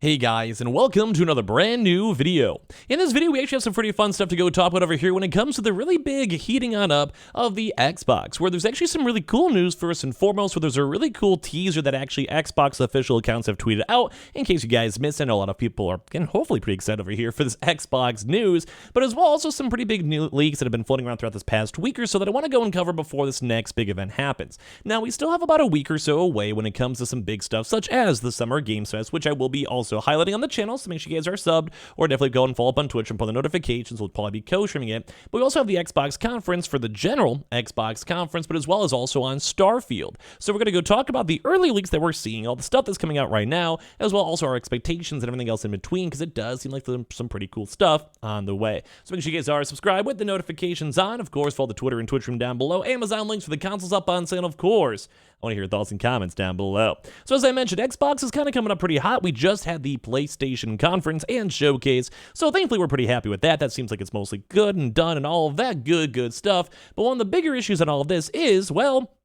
Hey guys, and welcome to another brand new video. In this video, we actually have some pretty fun stuff to go talk about over here when it comes to the really big heating on up of the Xbox, where there's actually some really cool news first and foremost, where there's a really cool teaser that actually Xbox official accounts have tweeted out. In case you guys missed, I know a lot of people are getting hopefully pretty excited over here for this Xbox news, but as well also some pretty big new leaks that have been floating around throughout this past week or so that I want to go and cover before this next big event happens. Now, we still have about a week or so away when it comes to some big stuff, such as the Summer Games Fest, which I will be also highlighting on the channel, so make sure you guys are subbed, or definitely go and follow up on Twitch and pull the notifications. We'll probably be co-streaming it. But we also have the Xbox conference for the general Xbox conference, but as well as also on Starfield. So we're going to go talk about the early leaks that we're seeing, all the stuff that's coming out right now, as well also our expectations and everything else in between, because it does seem like there's some pretty cool stuff on the way. So make sure you guys are subscribed with the notifications on. Of course, follow the Twitter and Twitch room down below. Amazon links for the consoles up on sale, of course. I want to hear your thoughts and comments down below. So as I mentioned, Xbox is kind of coming up pretty hot. We just had the PlayStation conference and showcase, so thankfully we're pretty happy with that. That seems like it's mostly good and done and all of that good stuff. But one of the bigger issues in all of this is, well,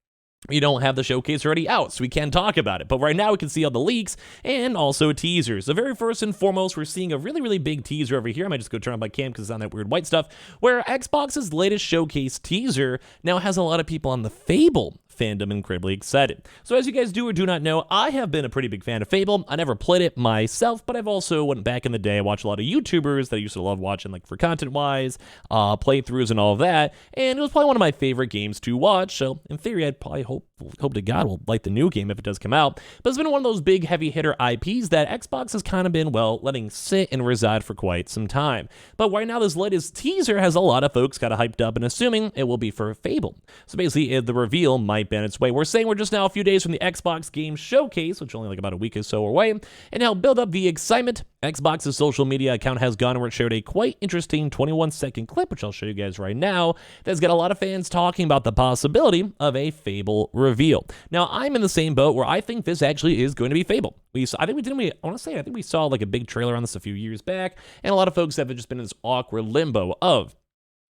we don't have the showcase already out, so we can't talk about it. But right now we can see all the leaks and also teasers. So very first and foremost, we're seeing a really big teaser over here. I might just go turn on my cam because it's on that weird white stuff, where Xbox's latest showcase teaser now has a lot of people on the Fable fandom incredibly excited. So as you guys do or do not know, I have been a pretty big fan of Fable. I never played it myself, but I've also went back in the day. I watched a lot of YouTubers that I used to love watching, like for content-wise, playthroughs and all of that, and it was probably one of my favorite games to watch. So in theory, I'd probably hope to God will like the new game if it does come out. But it's been one of those big heavy hitter IPs that Xbox has kind of been, well, letting sit and reside for quite some time. But right now, this latest teaser has a lot of folks kind of hyped up and assuming it will be for Fable. So basically, the reveal might be on its way. We're saying we're just now a few days from the Xbox Game Showcase, which is only like about a week or so away, and now build up the excitement. Xbox's social media account has gone where it shared a quite interesting 21-second clip, which I'll show you guys right now, that's got a lot of fans talking about the possibility of a Fable reveal. Now, I'm in the same boat where I think this actually is going to be Fable. I think we saw like a big trailer on this a few years back, and a lot of folks have just been in this awkward limbo of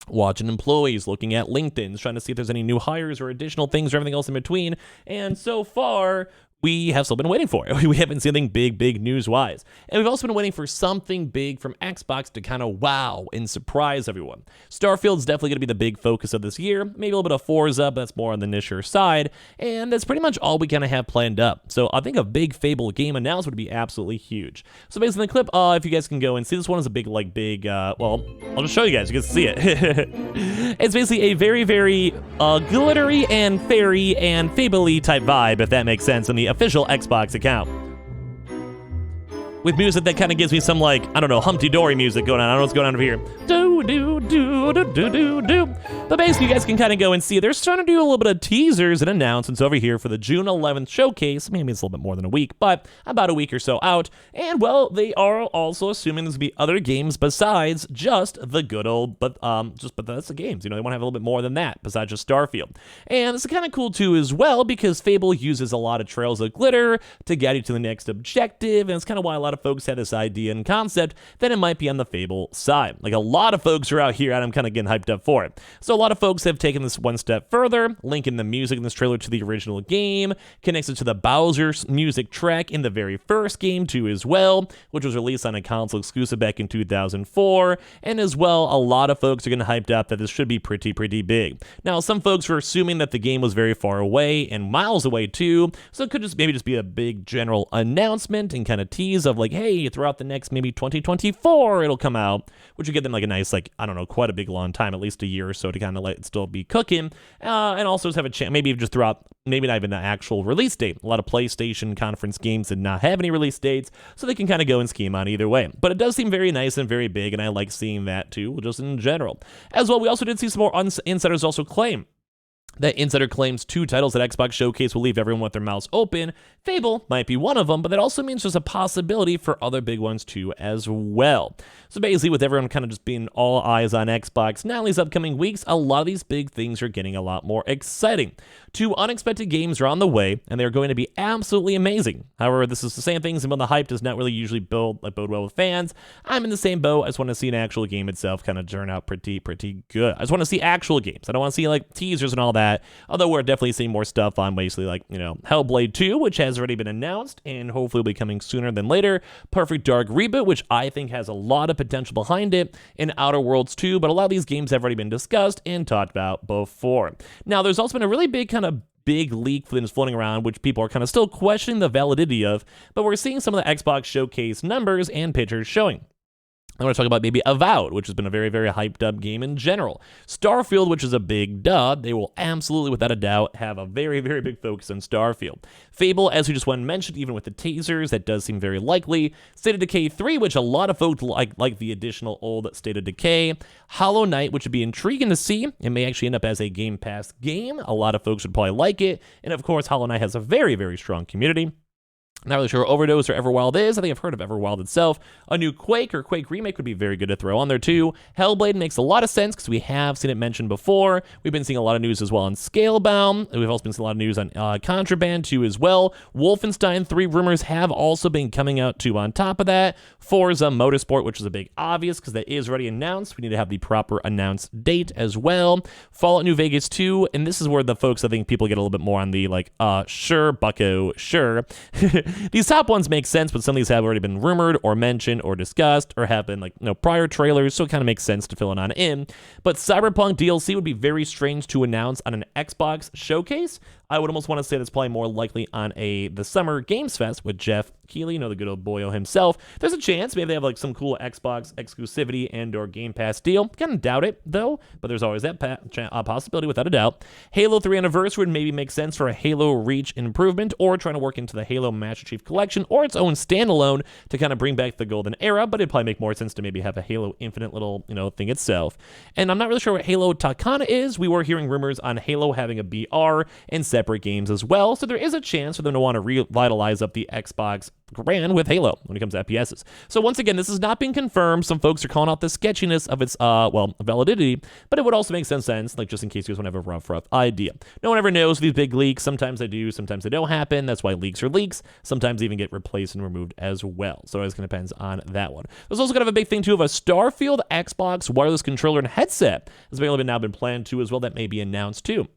watching employees, looking at LinkedIn, trying to see if there's any new hires or additional things or everything else in between. And so far, we have still been waiting for it. We haven't seen anything big news-wise. And we've also been waiting for something big from Xbox to kind of wow and surprise everyone. Starfield's definitely going to be the big focus of this year. Maybe a little bit of Forza, but that's more on the niche side. And that's pretty much all we kind of have planned up. So I think a big Fable game announcement would be absolutely huge. So basically in the clip, if you guys can go and see, this one is a big, well, I'll just show you guys. You can see it. It's basically a very glittery and fairy and Fable-y type vibe, if that makes sense, in the official Xbox account, with music that kind of gives me some, like, I don't know, Humpty Dory music going on. I don't know what's going on over here. But basically, you guys can kind of go and see. They're starting to do a little bit of teasers and announcements over here for the June 11th showcase. Maybe it's a little bit more than a week, but about a week or so out. And, well, they are also assuming there's going to be other games besides just the good old, but that's the games. You know, they want to have a little bit more than that besides just Starfield. And it's kind of cool, too, as well, because Fable uses a lot of trails of glitter to get you to the next objective, and it's kind of why a lot of folks had this idea and concept that it might be on the Fable side. Like, a lot of folks are out here, and I'm kind of getting hyped up for it. So a lot of folks have taken this one step further, linking the music in this trailer to the original game, connects it to the Bowser's music track in the very first game too as well, which was released on a console exclusive back in 2004, and as well, a lot of folks are getting hyped up that this should be pretty big. Now, some folks were assuming that the game was very far away and miles away too, so it could just maybe be a big general announcement and kind of tease of like, hey, throughout the next maybe 2024 it'll come out, which would give them like a nice, like, I don't know, quite a big long time, at least a year or so to kind of let it still be cooking, and also have a chance, maybe just throughout, maybe not even an actual release date. A lot of PlayStation conference games did not have any release dates, so they can kind of go and scheme on either way. But it does seem very nice and very big, and I like seeing that too, just in general. As well, we also did see some more insiders also claim that insider claims 2 titles that Xbox Showcase will leave everyone with their mouths open. Fable might be one of them, but that also means there's a possibility for other big ones too as well. So basically, with everyone kind of just being all eyes on Xbox now in these upcoming weeks, a lot of these big things are getting a lot more exciting. 2 unexpected games are on the way, and they're going to be absolutely amazing. However, this is the same thing, some of the hype does not really usually bode well with fans. I'm in the same boat. I just want to see an actual game itself kind of turn out pretty good. I just want to see actual games. I don't want to see like teasers and all that, although we're definitely seeing more stuff on basically like, Hellblade 2, which has already been announced and hopefully will be coming sooner than later. Perfect Dark Reboot, which I think has a lot of potential behind it, in Outer Worlds 2, but a lot of these games have already been discussed and talked about before. Now, there's also been a really big leak that is floating around, which people are kind of still questioning the validity of, but we're seeing some of the Xbox showcase numbers and pictures showing. I want to talk about maybe Avowed, which has been a very hyped up game in general. Starfield, which is a big dud. They will absolutely, without a doubt, have a very big focus on Starfield. Fable, as we just went and mentioned, even with the teasers, that does seem very likely. State of Decay 3, which a lot of folks like the additional old State of Decay. Hollow Knight, which would be intriguing to see. It may actually end up as a Game Pass game. A lot of folks would probably like it. And of course, Hollow Knight has a very strong community. Not really sure what Overdose or Everwild is. I think I've heard of Everwild itself. A new Quake or Quake Remake would be very good to throw on there too. Hellblade makes a lot of sense because we have seen it mentioned before. We've been seeing a lot of news as well on Scalebound. We've also been seeing a lot of news on Contraband 2 as well. Wolfenstein 3 rumors have also been coming out too on top of that. Forza Motorsport, which is a big obvious because that is already announced. We need to have the proper announced date as well. Fallout New Vegas 2, and this is where the folks, I think people get a little bit more on the sure, bucko, sure. These top ones make sense, but some of these have already been rumored or mentioned or discussed or have been prior trailers, so it kind of makes sense to fill it on in. But Cyberpunk DLC would be very strange to announce on an Xbox showcase. I would almost want to say that's probably more likely on the Summer Games Fest with Jeff Keighley, the good old boyo himself. There's a chance maybe they have some cool Xbox exclusivity and or Game Pass deal. Kind of doubt it though, but there's always that possibility without a doubt. Halo 3 Anniversary would maybe make sense for a Halo Reach improvement, or trying to work into the Halo Master Chief Collection or its own standalone to kind of bring back the golden era, but it'd probably make more sense to maybe have a Halo Infinite little thing itself. And I'm not really sure what Halo Takana is. We were hearing rumors on Halo having a BR and separate games as well, so there is a chance for them to want to revitalize up the Xbox brand with Halo when it comes to FPSs. So once again, this is not being confirmed. Some folks are calling out the sketchiness of its validity, but it would also make sense, just in case you guys want to have a rough idea. No one ever knows these big leaks. Sometimes they do, sometimes they don't happen. That's why leaks are leaks. Sometimes they even get replaced and removed as well. So it kind of depends on that one. There's also kind of a big thing too of a Starfield Xbox wireless controller and headset has now been planned too as well. That may be announced too.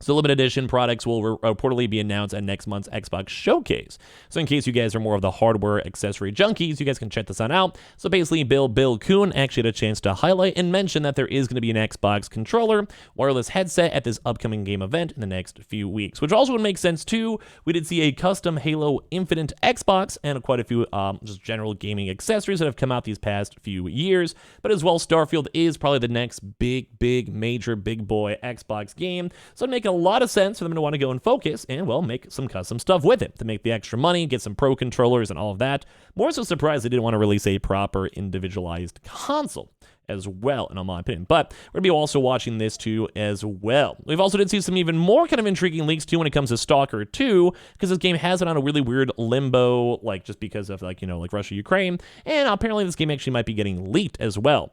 So limited edition products will reportedly be announced at next month's Xbox Showcase. So in case you guys are more of the hardware accessory junkies, you guys can check this on out. So basically, Bill Kuhn actually had a chance to highlight and mention that there is going to be an Xbox controller wireless headset at this upcoming game event in the next few weeks, which also would make sense too. We did see a custom Halo Infinite Xbox and quite a few just general gaming accessories that have come out these past few years. But as well, Starfield is probably the next major big boy Xbox game. So it'd make a lot of sense for them to want to go and focus and, make some custom stuff with it to make the extra money, get some pro controllers and all of that. More so surprised they didn't want to release a proper individualized console as well, in my opinion. But we're going to be also watching this too as well. We've also did see some even more kind of intriguing leaks too when it comes to Stalker 2, because this game has it on a really weird limbo, just because of Russia, Ukraine, and apparently this game actually might be getting leaked as well.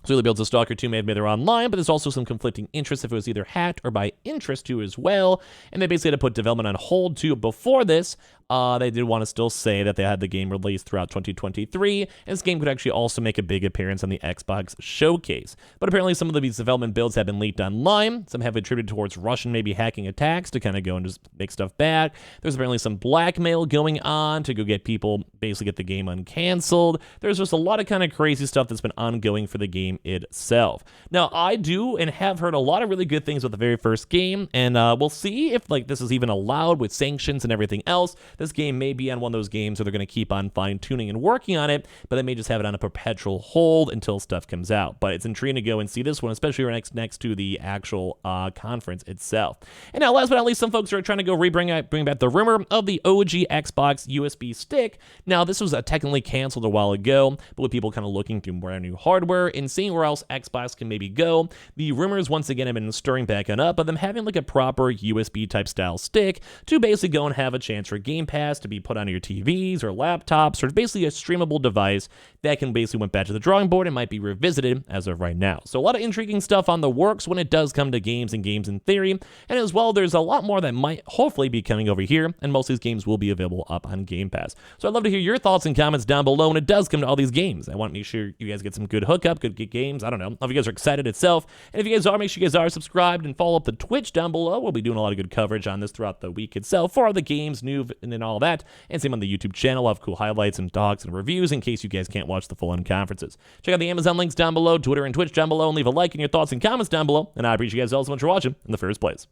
So really builds a Stalker 2 may have made their online, but there's also some conflicting interest if it was either hacked or by interest too as well. And they basically had to put development on hold too before this. They did want to still say that they had the game released throughout 2023, and this game could actually also make a big appearance on the Xbox Showcase. But apparently some of these development builds have been leaked online. Some have attributed towards Russian maybe hacking attacks to kind of go and just make stuff bad. There's apparently some blackmail going on to go get people, basically get the game uncanceled. There's just a lot of kind of crazy stuff that's been ongoing for the game itself. Now, I do and have heard a lot of really good things with the very first game, and we'll see if this is even allowed with sanctions and everything else. This game may be on one of those games where they're going to keep on fine-tuning and working on it, but they may just have it on a perpetual hold until stuff comes out. But it's intriguing to go and see this one, especially next to the actual conference itself. And now, last but not least, some folks are trying to go bring back the rumor of the OG Xbox USB stick. Now, this was technically canceled a while ago, but with people kind of looking through brand new hardware and seeing where else Xbox can maybe go, the rumors once again have been stirring back on up of them having a proper USB type style stick to basically go and have a chance for Game Pass to be put on your TVs or laptops, or basically a streamable device that can basically went back to the drawing board and might be revisited as of right now. So a lot of intriguing stuff on the works when it does come to games and games in theory. And as well, there's a lot more that might hopefully be coming over here, and most of these games will be available up on Game Pass. So I'd love to hear your thoughts and comments down below when it does come to all these games. I want to make sure you guys get some good hookup, good games. I don't know. If you guys are excited itself. And if you guys are, make sure you guys are subscribed and follow up the Twitch down below. We'll be doing a lot of good coverage on this throughout the week itself for all the games, new, and all that. And same on the YouTube channel. I'll have cool highlights and docs and reviews in case you guys can't watch the full-on conferences. Check out the Amazon links down below, Twitter and Twitch down below, and leave a like and your thoughts and comments down below. And I appreciate you guys all so much for watching in the first place.